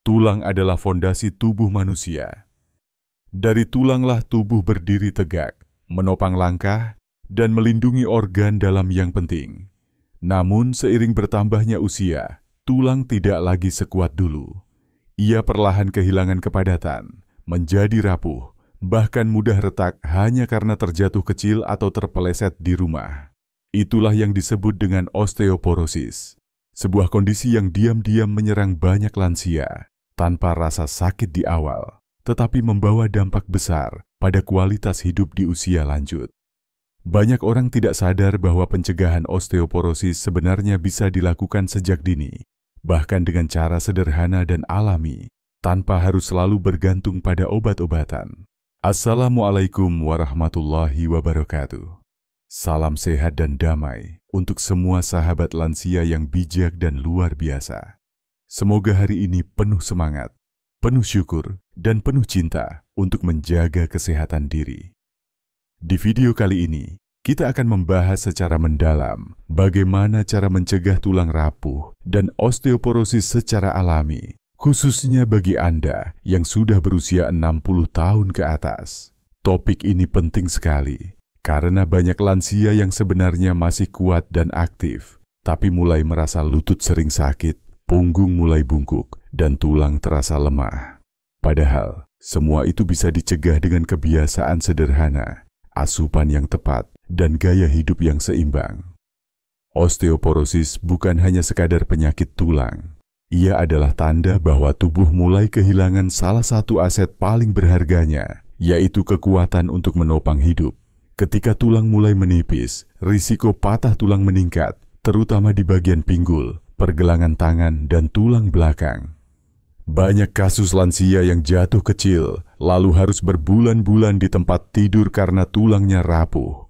Tulang adalah fondasi tubuh manusia. Dari tulanglah tubuh berdiri tegak, menopang langkah, dan melindungi organ dalam yang penting. Namun seiring bertambahnya usia, tulang tidak lagi sekuat dulu. Ia perlahan kehilangan kepadatan, menjadi rapuh, bahkan mudah retak hanya karena terjatuh kecil atau terpeleset di rumah. Itulah yang disebut dengan osteoporosis, sebuah kondisi yang diam-diam menyerang banyak lansia, tanpa rasa sakit di awal, tetapi membawa dampak besar pada kualitas hidup di usia lanjut. Banyak orang tidak sadar bahwa pencegahan osteoporosis sebenarnya bisa dilakukan sejak dini, bahkan dengan cara sederhana dan alami, tanpa harus selalu bergantung pada obat-obatan. Assalamualaikum warahmatullahi wabarakatuh. Salam sehat dan damai untuk semua sahabat lansia yang bijak dan luar biasa. Semoga hari ini penuh semangat, penuh syukur, dan penuh cinta untuk menjaga kesehatan diri. Di video kali ini, kita akan membahas secara mendalam bagaimana cara mencegah tulang rapuh dan osteoporosis secara alami, khususnya bagi Anda yang sudah berusia 60 tahun ke atas. Topik ini penting sekali, karena banyak lansia yang sebenarnya masih kuat dan aktif, tapi mulai merasa lutut sering sakit, punggung mulai bungkuk, dan tulang terasa lemah. Padahal, semua itu bisa dicegah dengan kebiasaan sederhana, asupan yang tepat, dan gaya hidup yang seimbang. Osteoporosis bukan hanya sekadar penyakit tulang. Ia adalah tanda bahwa tubuh mulai kehilangan salah satu aset paling berharganya, yaitu kekuatan untuk menopang hidup. Ketika tulang mulai menipis, risiko patah tulang meningkat, terutama di bagian pinggul, pergelangan tangan, dan tulang belakang. Banyak kasus lansia yang jatuh kecil, lalu harus berbulan-bulan di tempat tidur karena tulangnya rapuh.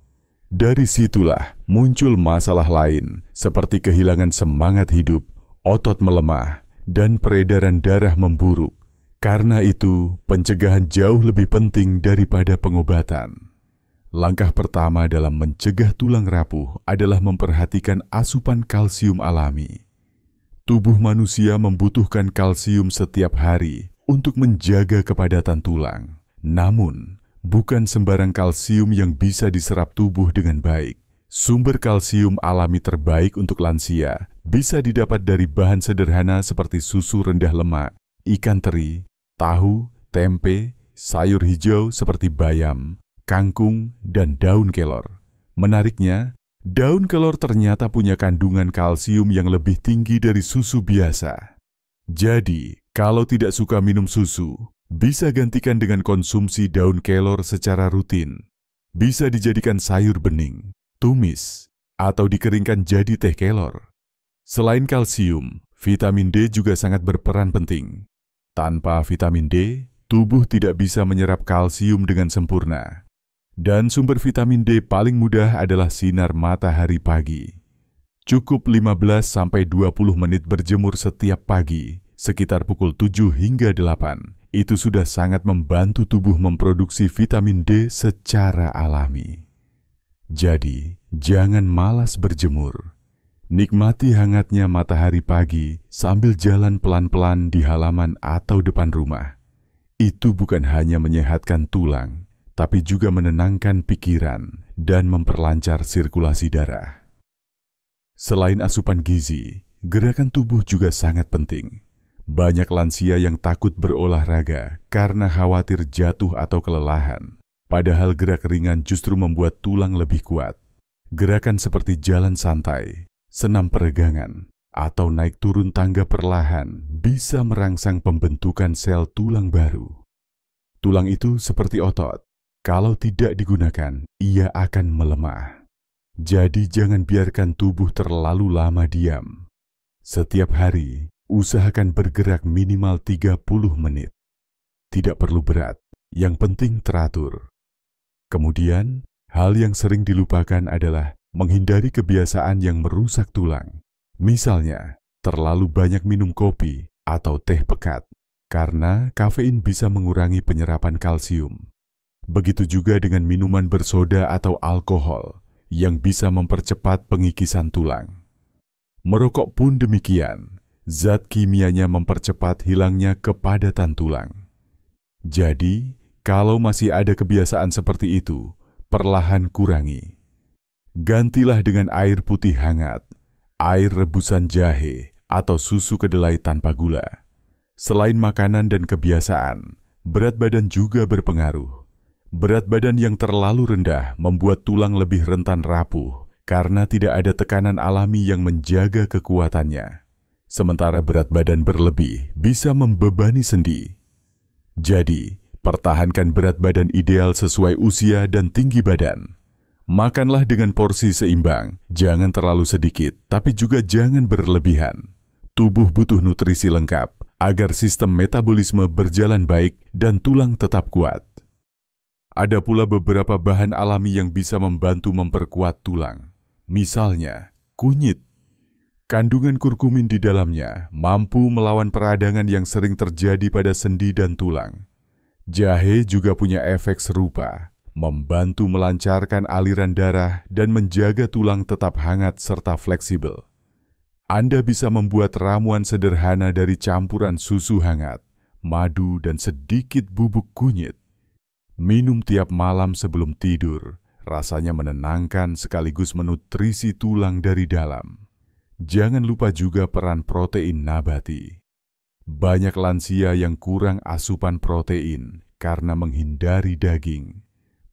Dari situlah muncul masalah lain, seperti kehilangan semangat hidup, otot melemah, dan peredaran darah memburuk. Karena itu, pencegahan jauh lebih penting daripada pengobatan. Langkah pertama dalam mencegah tulang rapuh adalah memperhatikan asupan kalsium alami. Tubuh manusia membutuhkan kalsium setiap hari untuk menjaga kepadatan tulang. Namun, bukan sembarang kalsium yang bisa diserap tubuh dengan baik. Sumber kalsium alami terbaik untuk lansia bisa didapat dari bahan sederhana seperti susu rendah lemak, ikan teri, tahu, tempe, sayur hijau seperti bayam, kangkung, dan daun kelor. Menariknya, daun kelor ternyata punya kandungan kalsium yang lebih tinggi dari susu biasa. Jadi, kalau tidak suka minum susu, bisa gantikan dengan konsumsi daun kelor secara rutin. Bisa dijadikan sayur bening, tumis, atau dikeringkan jadi teh kelor. Selain kalsium, vitamin D juga sangat berperan penting. Tanpa vitamin D, tubuh tidak bisa menyerap kalsium dengan sempurna. Dan sumber vitamin D paling mudah adalah sinar matahari pagi. Cukup 15-20 menit berjemur setiap pagi, sekitar pukul 7 hingga 8. Itu sudah sangat membantu tubuh memproduksi vitamin D secara alami. Jadi, jangan malas berjemur. Nikmati hangatnya matahari pagi sambil jalan pelan-pelan di halaman atau depan rumah. Itu bukan hanya menyehatkan tulang, tapi juga menenangkan pikiran dan memperlancar sirkulasi darah. Selain asupan gizi, gerakan tubuh juga sangat penting. Banyak lansia yang takut berolahraga karena khawatir jatuh atau kelelahan. Padahal gerak ringan justru membuat tulang lebih kuat. Gerakan seperti jalan santai, senam peregangan, atau naik turun tangga perlahan bisa merangsang pembentukan sel tulang baru. Tulang itu seperti otot. Kalau tidak digunakan, ia akan melemah. Jadi jangan biarkan tubuh terlalu lama diam. Setiap hari, usahakan bergerak minimal 30 menit. Tidak perlu berat, yang penting teratur. Kemudian, hal yang sering dilupakan adalah menghindari kebiasaan yang merusak tulang. Misalnya, terlalu banyak minum kopi atau teh pekat, karena kafein bisa mengurangi penyerapan kalsium. Begitu juga dengan minuman bersoda atau alkohol yang bisa mempercepat pengikisan tulang. Merokok pun demikian. Zat kimianya mempercepat hilangnya kepadatan tulang. Jadi, kalau masih ada kebiasaan seperti itu, perlahan kurangi. Gantilah dengan air putih hangat, air rebusan jahe, atau susu kedelai tanpa gula. Selain makanan dan kebiasaan, berat badan juga berpengaruh. Berat badan yang terlalu rendah membuat tulang lebih rentan rapuh karena tidak ada tekanan alami yang menjaga kekuatannya. Sementara berat badan berlebih bisa membebani sendi. Jadi, pertahankan berat badan ideal sesuai usia dan tinggi badan. Makanlah dengan porsi seimbang, jangan terlalu sedikit, tapi juga jangan berlebihan. Tubuh butuh nutrisi lengkap agar sistem metabolisme berjalan baik dan tulang tetap kuat. Ada pula beberapa bahan alami yang bisa membantu memperkuat tulang. Misalnya, kunyit. Kandungan kurkumin di dalamnya mampu melawan peradangan yang sering terjadi pada sendi dan tulang. Jahe juga punya efek serupa, membantu melancarkan aliran darah dan menjaga tulang tetap hangat serta fleksibel. Anda bisa membuat ramuan sederhana dari campuran susu hangat, madu, dan sedikit bubuk kunyit. Minum tiap malam sebelum tidur, rasanya menenangkan sekaligus menutrisi tulang dari dalam. Jangan lupa juga peran protein nabati. Banyak lansia yang kurang asupan protein karena menghindari daging.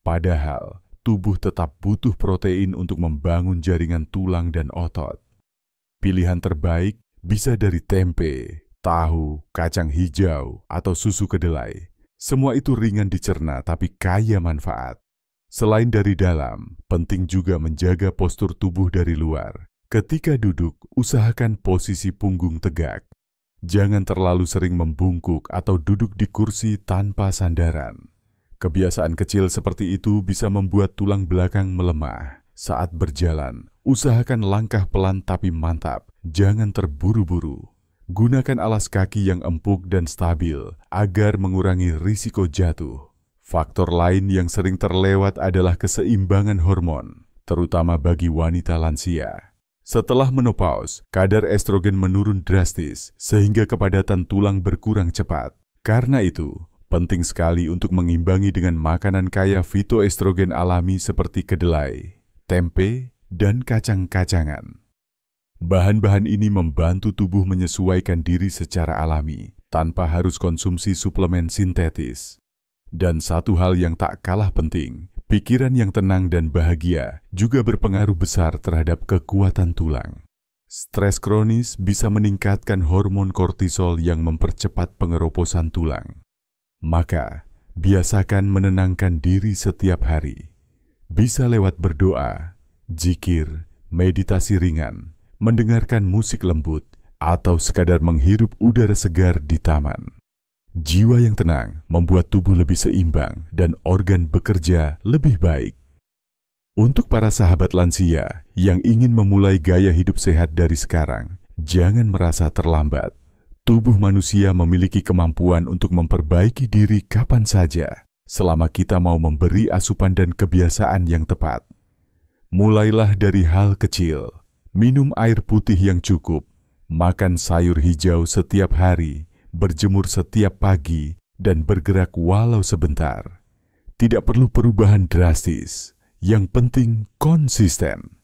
Padahal, tubuh tetap butuh protein untuk membangun jaringan tulang dan otot. Pilihan terbaik bisa dari tempe, tahu, kacang hijau, atau susu kedelai. Semua itu ringan dicerna tapi kaya manfaat. Selain dari dalam, penting juga menjaga postur tubuh dari luar. Ketika duduk, usahakan posisi punggung tegak. Jangan terlalu sering membungkuk atau duduk di kursi tanpa sandaran. Kebiasaan kecil seperti itu bisa membuat tulang belakang melemah. Saat berjalan, usahakan langkah pelan tapi mantap. Jangan terburu-buru. Gunakan alas kaki yang empuk dan stabil agar mengurangi risiko jatuh. Faktor lain yang sering terlewat adalah keseimbangan hormon, terutama bagi wanita lansia. Setelah menopause, kadar estrogen menurun drastis sehingga kepadatan tulang berkurang cepat. Karena itu, penting sekali untuk mengimbangi dengan makanan kaya fitoestrogen alami seperti kedelai, tempe, dan kacang-kacangan. Bahan-bahan ini membantu tubuh menyesuaikan diri secara alami tanpa harus konsumsi suplemen sintetis. Dan satu hal yang tak kalah penting, pikiran yang tenang dan bahagia juga berpengaruh besar terhadap kekuatan tulang. Stres kronis bisa meningkatkan hormon kortisol yang mempercepat pengeroposan tulang. Maka, biasakan menenangkan diri setiap hari. Bisa lewat berdoa, zikir, meditasi ringan, mendengarkan musik lembut, atau sekadar menghirup udara segar di taman. Jiwa yang tenang membuat tubuh lebih seimbang dan organ bekerja lebih baik. Untuk para sahabat lansia yang ingin memulai gaya hidup sehat dari sekarang, jangan merasa terlambat. Tubuh manusia memiliki kemampuan untuk memperbaiki diri kapan saja, selama kita mau memberi asupan dan kebiasaan yang tepat. Mulailah dari hal kecil, minum air putih yang cukup, makan sayur hijau setiap hari, berjemur setiap pagi, dan bergerak walau sebentar. Tidak perlu perubahan drastis, yang penting konsisten.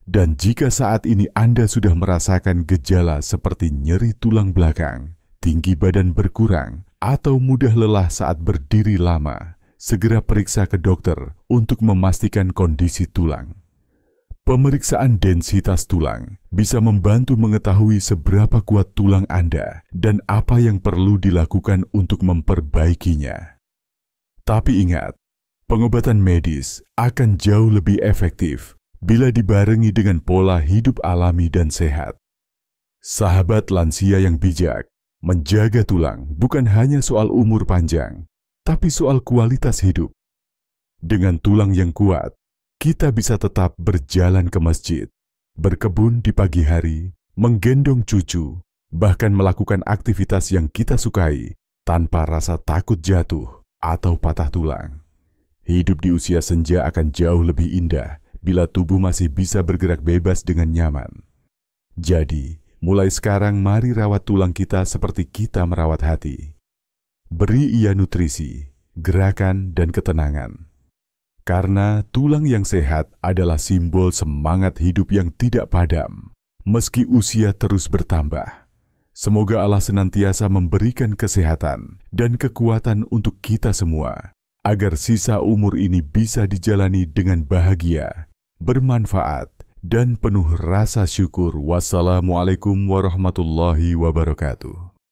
Dan jika saat ini Anda sudah merasakan gejala seperti nyeri tulang belakang, tinggi badan berkurang, atau mudah lelah saat berdiri lama, segera periksa ke dokter untuk memastikan kondisi tulang. Pemeriksaan densitas tulang bisa membantu mengetahui seberapa kuat tulang Anda dan apa yang perlu dilakukan untuk memperbaikinya. Tapi ingat, pengobatan medis akan jauh lebih efektif bila dibarengi dengan pola hidup alami dan sehat. Sahabat lansia yang bijak, menjaga tulang bukan hanya soal umur panjang, tapi soal kualitas hidup. Dengan tulang yang kuat, kita bisa tetap berjalan ke masjid, berkebun di pagi hari, menggendong cucu, bahkan melakukan aktivitas yang kita sukai tanpa rasa takut jatuh atau patah tulang. Hidup di usia senja akan jauh lebih indah bila tubuh masih bisa bergerak bebas dengan nyaman. Jadi, Mulai sekarang mari rawat tulang kita seperti kita merawat hati. Beri ia nutrisi, gerakan, dan ketenangan. Karena tulang yang sehat adalah simbol semangat hidup yang tidak padam, meski usia terus bertambah. Semoga Allah senantiasa memberikan kesehatan dan kekuatan untuk kita semua, agar sisa umur ini bisa dijalani dengan bahagia, bermanfaat, dan penuh rasa syukur. Wassalamualaikum warahmatullahi wabarakatuh.